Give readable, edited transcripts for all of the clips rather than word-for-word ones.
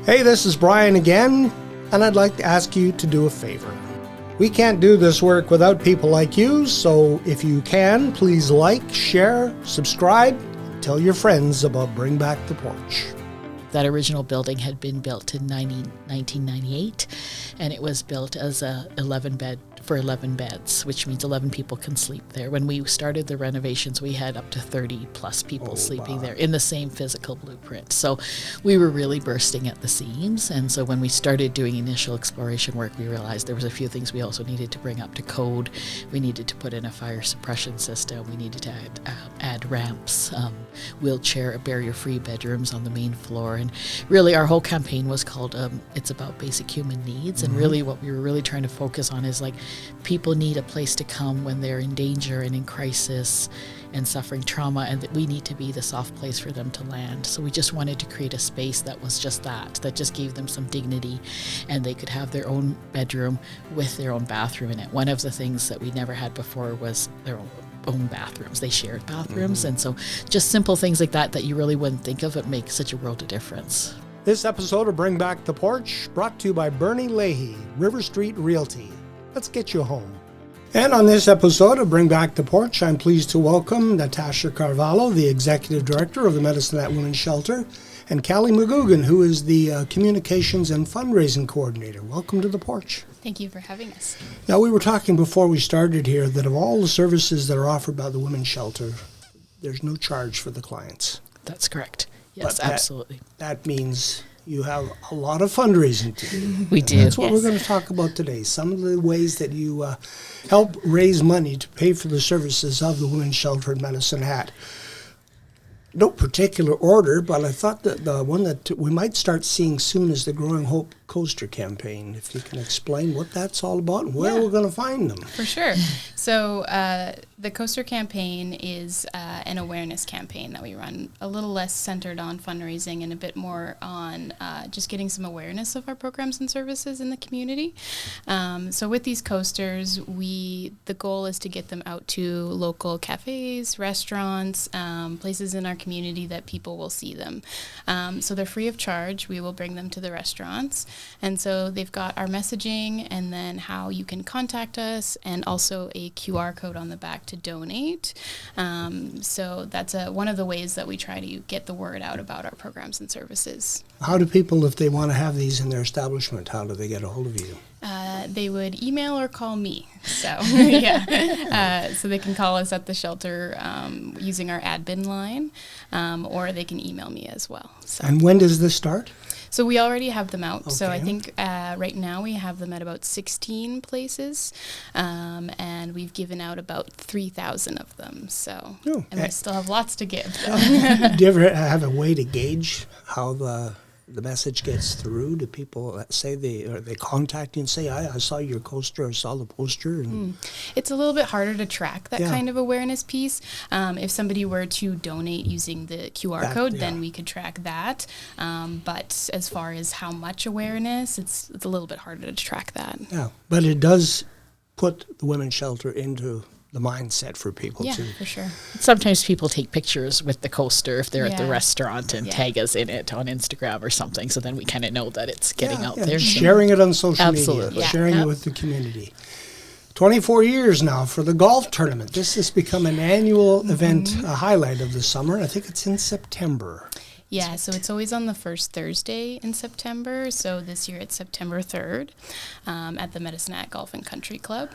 Hey, this is Brian again, and I'd like to ask you to do a favor. We can't do this work without people like you, so if you can, please like, share, subscribe, tell your friends about Bring Back the Porch. That original building had been built in 1998, and it was built as a 11 beds, which means 11 people can sleep there. When we started the renovations, we had up to 30 plus people sleeping there in the same physical blueprint. So we were really bursting at the seams. And so when we started doing initial exploration work, we realized there was a few things we also needed to bring up to code. We needed to put in a fire suppression system. We needed to add ramps, wheelchair, barrier-free bedrooms on the main floor. And really our whole campaign was called It's About Basic Human Needs. And really what we were really trying to focus on is like, people need a place to come when they're in danger and in crisis and suffering trauma, and that we need to be the soft place for them to land. So we just wanted to create a space that was just that just gave them some dignity, and they could have their own bedroom with their own bathroom in it. One of the things that we never had before was their own bathrooms. They shared bathrooms, and so just simple things like that you really wouldn't think of, it makes such a world of difference. This episode of Bring Back the Porch brought to you by Bernie Leahy, River Street Realty. Let's get you home. And on this episode of Bring Back the Porch, I'm pleased to welcome Natasha Carvalho, the Executive Director of the Medicine Hat Women's Shelter, and Callie McGugan, who is the Communications and Fundraising Coordinator. Welcome to the porch. Thank you for having us. Now, we were talking before we started here that of all the services that are offered by the Women's Shelter, there's no charge for the clients. That's correct. Yes, but absolutely. That means you have a lot of fundraising to do. We do. That's what we're going to talk about today. Some of the ways that you help raise money to pay for the services of the Women's Shelter in Medicine Hat. No particular order, but I thought that the one that we might start seeing soon is the Growing Hope Coaster campaign. If you can explain what that's all about and where we're going to find them. For sure. So the Coaster campaign is an awareness campaign that we run, a little less centered on fundraising and a bit more on just getting some awareness of our programs and services in the community. So with these coasters, the goal is to get them out to local cafes, restaurants, places in our community that people will see them. So they're free of charge. We will bring them to the restaurants. And so they've got our messaging and then how you can contact us, and also a QR code on the back to donate. So that's one of the ways that we try to get the word out about our programs and services. How do people, if they want to have these in their establishment, how do they get a hold of you? They would email or call me. So, yeah. So they can call us at the shelter using our admin line, or they can email me as well. So. And when does this start? So we already have them out. Okay. So I think right now we have them at about 16 places, and we've given out about 3,000 of them. So, and we still have lots to give. So. Do you ever have a way to gauge how the message gets through? Do people say they contact you and say, I saw your coaster, I saw the poster? And It's a little bit harder to track that kind of awareness piece. If somebody were to donate using the QR code, then we could track that. But as far as how much awareness, it's a little bit harder to track that. Yeah, but it does put the Women's Shelter into the mindset for people too. Yeah, for sure. Sometimes people take pictures with the coaster if they're at the restaurant and tag us in it on Instagram or something, so then we kind of know that it's getting out there. Sharing it on social media, Yeah. sharing it with the community. 24 years now for the golf tournament. This has become an annual event, a highlight of the summer. I think it's in September. Yeah, so it's always on the first Thursday in September. So this year it's September 3rd at the Medicine Hat Golf and Country Club.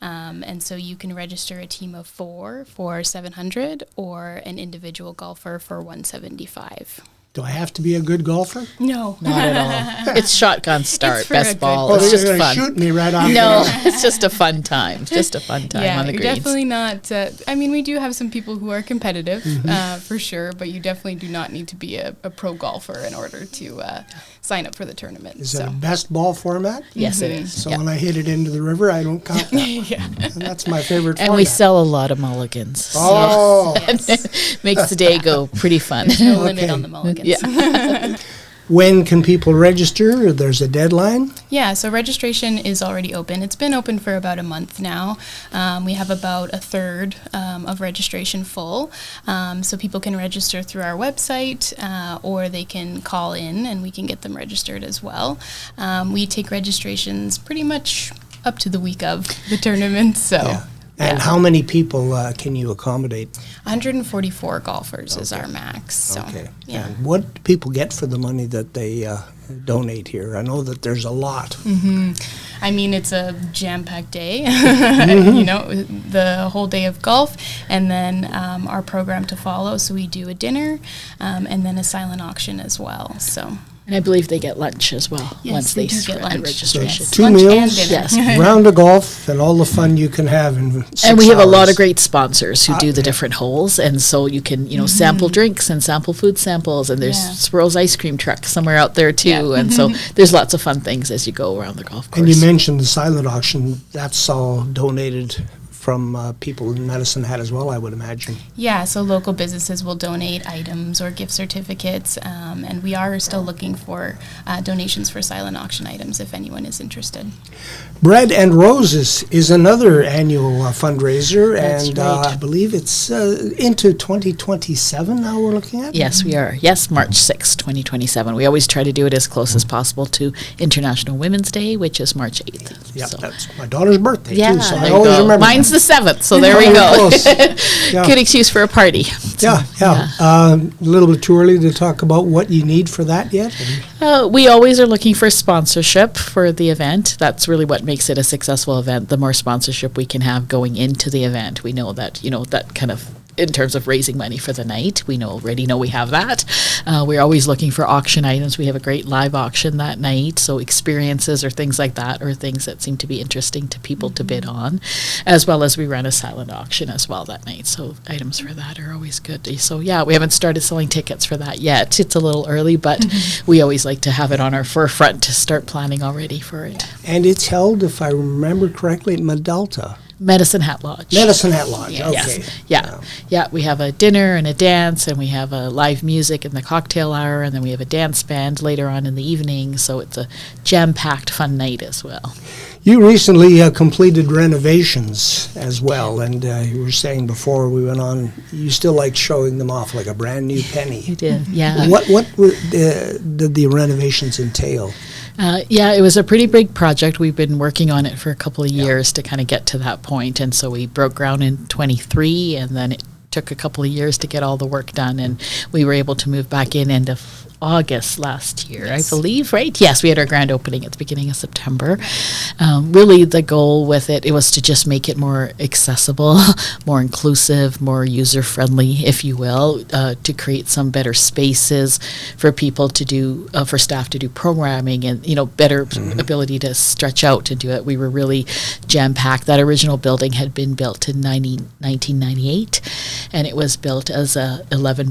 And so you can register a team of 4 for $700 or an individual golfer for $175. Do I have to be a good golfer? No. Not at all. It's shotgun start, best ball. Oh, It's just you're fun. Shoot me right off. No, it's just a fun time. Just a fun time on the you're greens. definitely not. I mean, we do have some people who are competitive, for sure, but you definitely do not need to be a pro golfer in order to sign up for the tournament. Is it a best ball format? Yes, it is. So when I hit it into the river, I don't count that. And that's my favorite format. And we sell a lot of mulligans. Oh. Yes. Makes the day go pretty fun. There's no limit on the mulligans. Yeah. When can people register? There's a deadline? Yeah, so registration is already open. It's been open for about a month now. We have about a third of registration full. So people can register through our website or they can call in and we can get them registered as well. We take registrations pretty much up to the week of the tournament. So. Yeah. And how many people can you accommodate? 144 golfers is our max. So, Okay. yeah. And what do people get for the money that they donate here? I know that there's a lot. I mean, it's a jam-packed day, you know, the whole day of golf, and then our program to follow. So we do a dinner and then a silent auction as well. So. And I believe they get lunch as well Yes, once they they do get start lunch. the registration. Two Lunch meals, and dinner. Yes. round of golf, and all the fun you can have in 6 And we have a lot hours. of great sponsors who do the different holes, and so you can, you know, sample drinks and sample food samples, and there's Yeah. Swirl's ice cream truck somewhere out there too, Yeah. and so there's lots of fun things as you go around the golf course. And you mentioned the silent auction. That's all donated from people in Medicine Hat as well, I would imagine. Yeah, so local businesses will donate items or gift certificates, and we are still looking for donations for silent auction items if anyone is interested. Bread and Roses is another annual fundraiser, That's and right. I believe it's into 2027 now we're looking at? Yes, we are. Yes, March 6th, 2027. We always try to do it as close as possible to International Women's Day, which is March 8th. Yeah, So- that's my daughter's birthday Yeah, too, so I there you always go. remember. Mine's the 7th, so there we Very go. close. Yeah. Good excuse for a party. Yeah. A little bit too early to talk about what you need for that yet? We always are looking for sponsorship for the event. That's really what makes it a successful event. The more sponsorship we can have going into the event, we know that, you know, that kind of, in terms of raising money for the night, we already know we have that. We're always looking for auction items. We have a great live auction that night, so experiences or things like that are things that seem to be interesting to people to bid on, as well as we run a silent auction as well that night, so items for that are always good. So yeah, we haven't started selling tickets for that yet. It's a little early, but we always like to have it on our forefront to start planning already for it. And it's held, if I remember correctly, at Medalta. Medicine Hat Lodge. Medicine Hat Lodge, okay. Yes. Yeah. We have a dinner and a dance, and we have a live music in the cocktail hour, and then we have a dance band later on in the evening. So it's a jam-packed, fun night as well. You recently completed renovations as well, and you were saying before we went on, you still like showing them off like a brand new penny. You did, yeah. Did the renovations entail? Yeah, it was a pretty big project. We've been working on it for a couple of years to kind of get to that point, and so we broke ground in 23, and then it took a couple of years to get all the work done, and we were able to move back in end of August last year, Yes. I believe, right? Yes, we had our grand opening at the beginning of September. Really, the goal with it was to just make it more accessible, more inclusive, more user-friendly, if you will, to create some better spaces for people to do, for staff to do programming and, you know, better ability to stretch out and do it. We were really jam-packed. That original building had been built in 1998, and it was built as a 11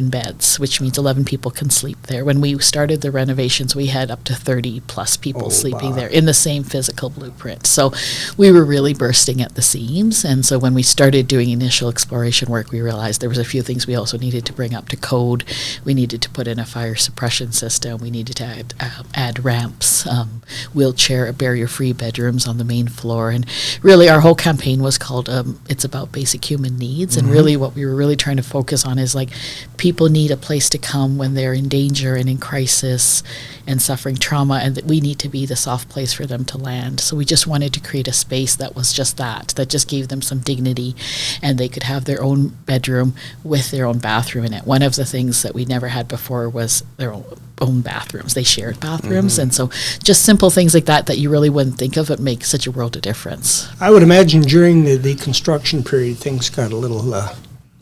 beds, which means 11 people can sleep there. When we started the renovations, we had up to 30 plus people sleeping there in the same physical blueprint. So we were really bursting at the seams. And so when we started doing initial exploration work, we realized there was a few things we also needed to bring up to code. We needed to put in a fire suppression system. We needed to add ramps, wheelchair, barrier-free bedrooms on the main floor. And really our whole campaign was called It's About Basic Human Needs. And really what we were really trying to focus on is like people need a place to come when they're in danger and in crisis and suffering trauma, and that we need to be the soft place for them to land. So we just wanted to create a space that was just that just gave them some dignity, and they could have their own bedroom with their own bathroom in it. One of the things that we never had before was their own bathrooms. They shared bathrooms, and so just simple things like that you really wouldn't think of, it makes such a world of difference. I would imagine during the construction period, things got a little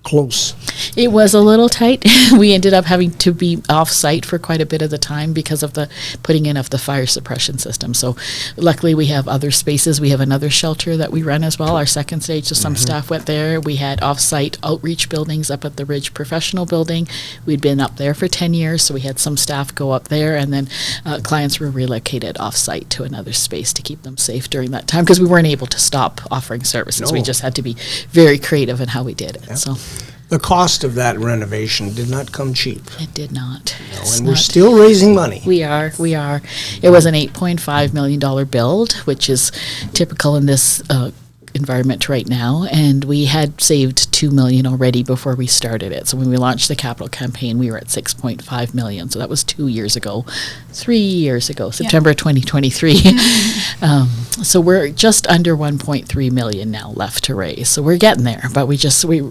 close. It was a little tight. We ended up having to be off-site for quite a bit of the time because of the putting in of the fire suppression system. So luckily we have other spaces. We have another shelter that we run as well, our second stage, so some staff went there. We had off-site outreach buildings up at the Ridge Professional Building. We'd been up there for 10 years, so we had some staff go up there, and then clients were relocated off-site to another space to keep them safe during that time, because we weren't able to stop offering services. No. We just had to be very creative in how we did it. Yep. So. The cost of that renovation did not come cheap. It did not. No, It's and we're not. still raising money. We are. It was an $8.5 million build, which is typical in this environment right now, and we had saved $2 million already before we started it. So when we launched the capital campaign, we were at $6.5 million. So that was 3 years ago, September 2023. So we're just under 1.3 million now left to raise. So we're getting there, but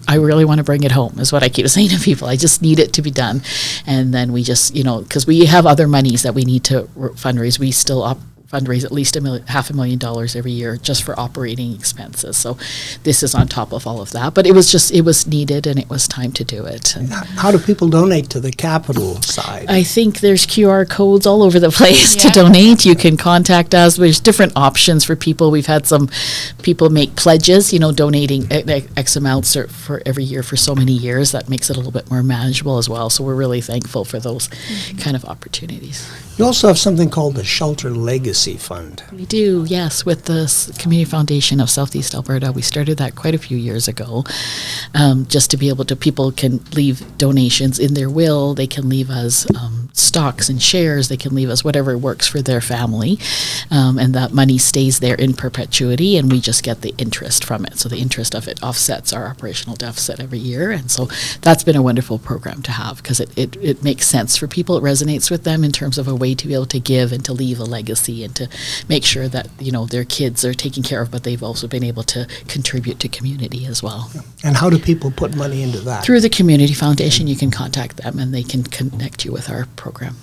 I really want to bring it home is what I keep saying to people. I just need it to be done. And then we just, because we have other monies that we need to fundraise. We still fundraise at least $500,000 every year just for operating expenses. So this is on top of all of that. But it was needed, and it was time to do it. And how do people donate to the capital side? I think there's QR codes all over the place to Yeah. donate. You can contact us. There's different options for people. We've had some people make pledges, donating X amounts for every year for so many years. That makes it a little bit more manageable as well. So we're really thankful for those kind of opportunities. You also have something called the Shelter Legacy Fund. We do, yes, with the Community Foundation of Southeast Alberta. We started that quite a few years ago, just to be able to, people can leave donations in their will, they can leave us stocks and shares, they can leave us whatever works for their family, and that money stays there in perpetuity, and we just get the interest from it. So the interest of it offsets our operational deficit every year, and so that's been a wonderful program to have, because it makes sense for people. It resonates with them in terms of a way to be able to give and to leave a legacy and to make sure that their kids are taken care of, but they've also been able to contribute to community as well. And how do people put money into that? Through the Community Foundation, you can contact them and they can connect you with our program.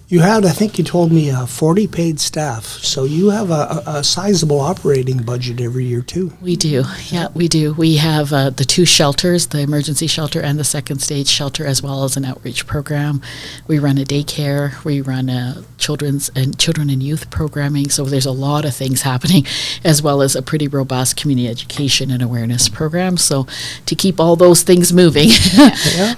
You had, I think you told me, 40 paid staff, so you have a sizable operating budget every year too. We do, yeah, we do. We have the two shelters, the emergency shelter and the second stage shelter, as well as an outreach program. We run a daycare, we run a children and youth programming, so there's a lot of things happening, as well as a pretty robust community education and awareness program. So to keep all those things moving,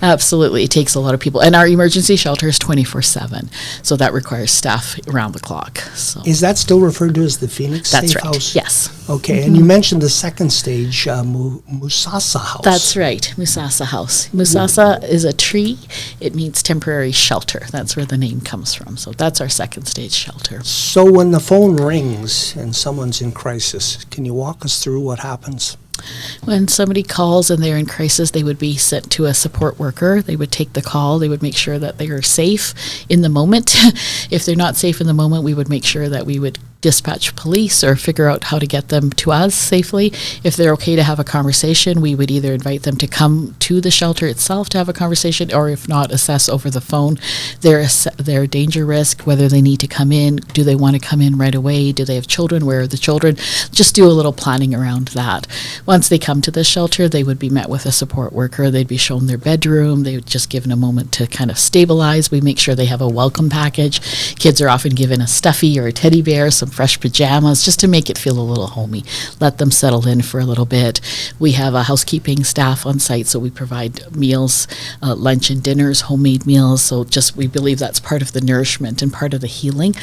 absolutely, it takes a lot of people. And our emergency shelter is 24/7. So that requires staff around the clock. So Is that still referred to as the Phoenix that's Safe right. House? Yes. Okay, and you mentioned the second stage, Musasa House. That's right, Musasa House. Musasa is a tree. It means temporary shelter. That's where the name comes from. So that's our second stage shelter. So when the phone rings and someone's in crisis, can you walk us through what happens? When somebody calls and they're in crisis, they would be sent to a support worker. They would take the call. They would make sure that they are safe in the moment. If they're not safe in the moment, we would make sure that we would dispatch police or figure out how to get them to us safely. If they're okay to have a conversation, we would either invite them to come to the shelter itself to have a conversation, or if not, assess over the phone their danger risk, whether they need to come in, do they want to come in right away, do they have children, where are the children, just do a little planning around that. Once they come to the shelter, they would be met with a support worker, they'd be shown their bedroom, they would just given a moment to kind of stabilize. We make sure they have a welcome package. Kids are often given a stuffy or a teddy bear, some fresh pajamas, just to make it feel a little homey. Let them settle in for a little bit. We have a housekeeping staff on site, so we provide meals, lunch and dinners, homemade meals. So we believe that's part of the nourishment and part of the healing.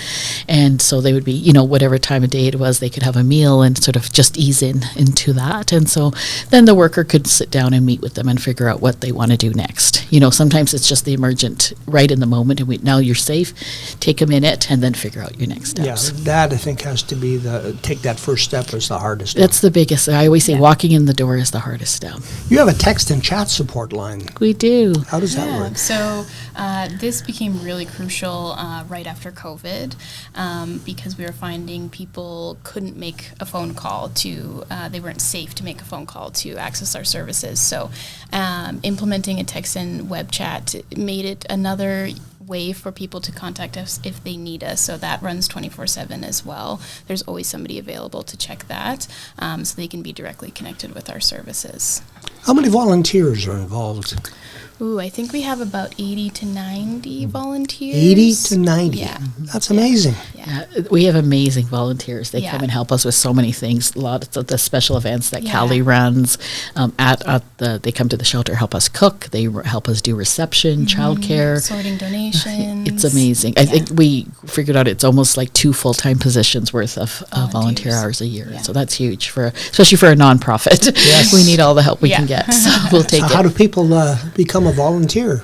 And so they would be, whatever time of day it was, they could have a meal and sort of just ease into that. And so then the worker could sit down and meet with them and figure out what they want to do next. Sometimes it's just the emergent right in the moment, and now you're safe, take a minute and then figure out your next steps. Yeah, that I think has to be take that first step is the hardest. That's the biggest. I always say walking in the door is the hardest step. You have a text and chat support line. We do. How does that work? So this became really crucial right after COVID because we were finding people couldn't make a phone call they weren't safe to make a phone call to access our services. So implementing a text and web chat made it another way for people to contact us if they need us. So that runs 24/7 as well. There's always somebody available to check that, so they can be directly connected with our services. How many volunteers are involved? I think we have about 80 to 90 volunteers. 80 to 90. Yeah. That's amazing. Yeah. Yeah. We have amazing volunteers. They Yeah. come and help us with so many things. A lot of the special events that Yeah. Callie runs. They come to the shelter, help us cook. They help us do reception, childcare. Sorting donations. It's amazing. I think we figured out it's almost like 2 full-time positions worth of volunteer Volunteers. hours a year. Yeah. So that's huge especially for a nonprofit. Yes. We need all the help we can Yeah. get. So we'll take So it. how do people become a volunteer?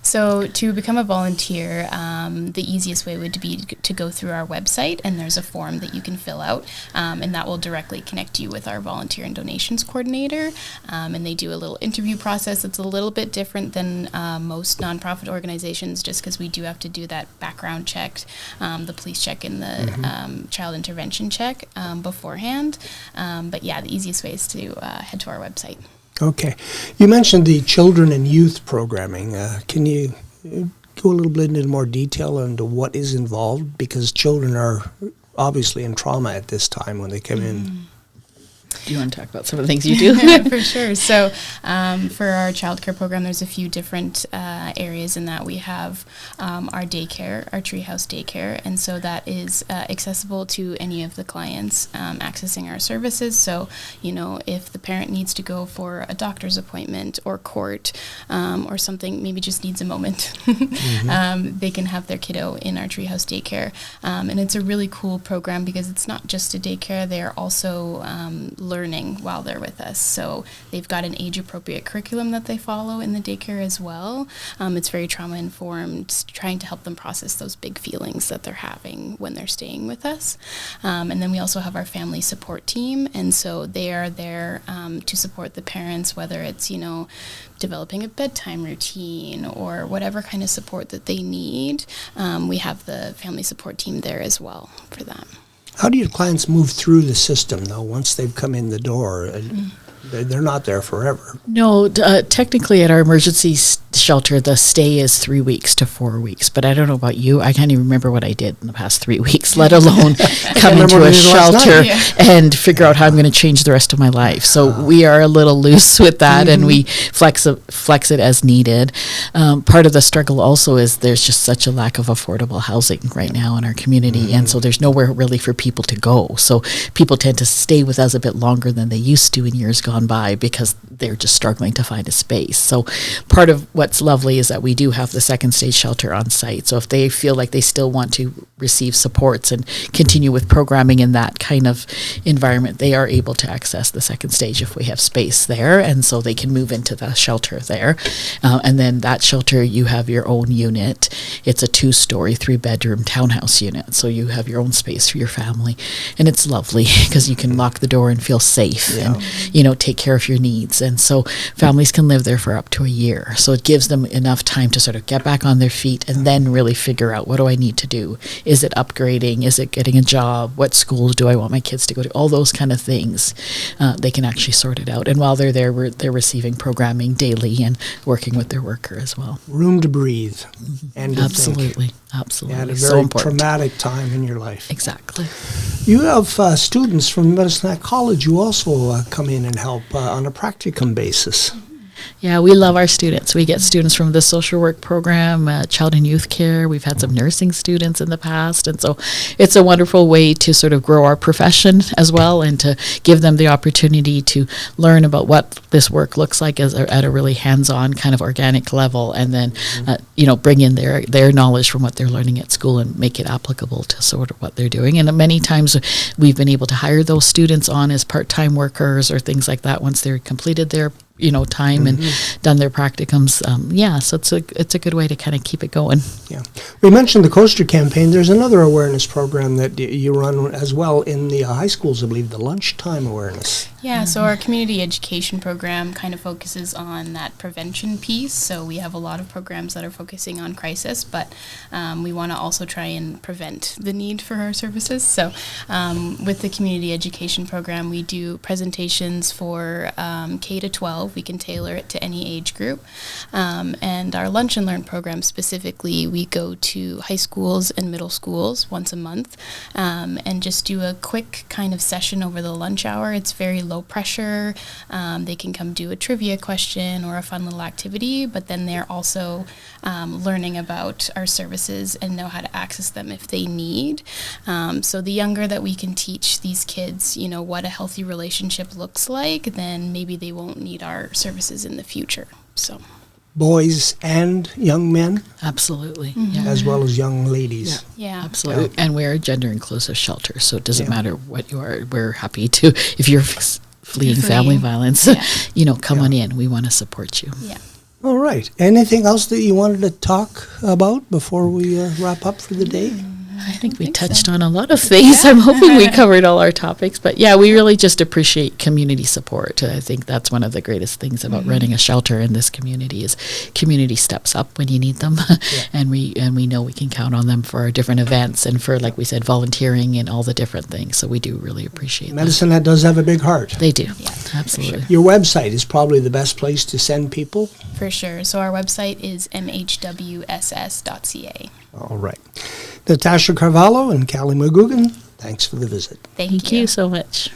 So to become a volunteer, the easiest way would be to go through our website, and there's a form that you can fill out, and that will directly connect you with our volunteer and donations coordinator. And they do a little interview process. It's a little bit different than most nonprofit organizations, just because we do have to do that background check, the police check, and the child intervention check beforehand. But yeah, the easiest way is to head to our website. Okay. You mentioned the children and youth programming. Can you go a little bit into more detail into what is involved? Because children are obviously in trauma at this time when they come in. Do you want to talk about some of the things you do? For sure. So for our childcare program, there's a few different areas in that. We have our daycare, our treehouse daycare, and so that is accessible to any of the clients accessing our services. So, if the parent needs to go for a doctor's appointment or court or something, maybe just needs a moment, they can have their kiddo in our treehouse daycare. And it's a really cool program because it's not just a daycare, they're also learning while they're with us. So they've got an age-appropriate curriculum that they follow in the daycare as well. It's very trauma-informed, trying to help them process those big feelings that they're having when they're staying with us. And then we also have our family support team, and so they are there to support the parents, whether it's, developing a bedtime routine or whatever kind of support that they need. We have the family support team there as well for that. How do your clients move through the system, though, once they've come in the door? They're not there forever. No, technically at our emergency shelter, the stay is 3 weeks to 4 weeks. But I don't know about you. I can't even remember what I did in the past 3 weeks, let alone come into a shelter and figure out how I'm going to change the rest of my life. So we are a little loose with that, and we flex it as needed. Part of the struggle also is there's just such a lack of affordable housing right now in our community, and so there's nowhere really for people to go. So people tend to stay with us a bit longer than they used to in years gone by because they're just struggling to find a space. So part of what's lovely is that we do have the second stage shelter on site. So if they feel like they still want to receive supports and continue with programming in that kind of environment, they are able to access the second stage if we have space there, and so they can move into the shelter there. And then that shelter, you have your own unit. It's a 2-story, 3-bedroom townhouse unit, so you have your own space for your family, and it's lovely because you can lock the door and feel safe and take care of your needs. And so families can live there for up to a year. So it gives them enough time to sort of get back on their feet and then really figure out, what do I need to do? Is it upgrading? Is it getting a job? What schools do I want my kids to go to? All those kind of things. They can actually sort it out. And while they're there, they're receiving programming daily and working with their worker as well. Room to breathe and to Absolutely. think. Absolutely. At a So very important. traumatic time in your life. Exactly. You have students from Medicine College who also come in and help on a practicum basis. Yeah, we love our students. We get students from the social work program, child and youth care. We've had some nursing students in the past. And so it's a wonderful way to sort of grow our profession as well and to give them the opportunity to learn about what this work looks like at a really hands-on kind of organic level, and then, bring in their knowledge from what they're learning at school and make it applicable to sort of what they're doing. And many times we've been able to hire those students on as part-time workers or things like that once they're completed their time and done their practicums. So it's a good way to kind of keep it going. Yeah. We mentioned the Coaster campaign. There's another awareness program that you run as well in the high schools, I believe, the lunchtime awareness. Yeah, so our community education program kind of focuses on that prevention piece. So we have a lot of programs that are focusing on crisis, but we want to also try and prevent the need for our services. So with the community education program, we do presentations for K to 12. We can tailor it to any age group. And our Lunch and Learn program specifically, we go to high schools and middle schools once a month and just do a quick kind of session over the lunch hour. It's very low low pressure. They can come do a trivia question or a fun little activity, but then they're also learning about our services and know how to access them if they need. So the younger that we can teach these kids, you know, what a healthy relationship looks like, then maybe they won't need our services in the future. So Boys and young men, Absolutely. as well as young ladies. yeah. Absolutely. And we're a gender inclusive shelter, so it doesn't matter what you are. We're happy to, if you're fleeing family violence, you know, come on in. We want to support you. Yeah. All right. Anything else that you wanted to talk about before we wrap up for the day? I think we touched on a lot of things. I'm hoping we covered all our topics. But yeah, we really just appreciate community support. I think that's one of the greatest things about running a shelter in this community is community steps up when you need them. And we know we can count on them for our different events and for, like we said, volunteering and all the different things. So we do really appreciate Medicine Hat does have a big heart. that. They do. Absolutely. Your website is probably the best place to send people. For sure. So our website is mhwss.ca. All right. Natasha Carvalho and Callie McGugan, thanks for the visit. Thank you so much.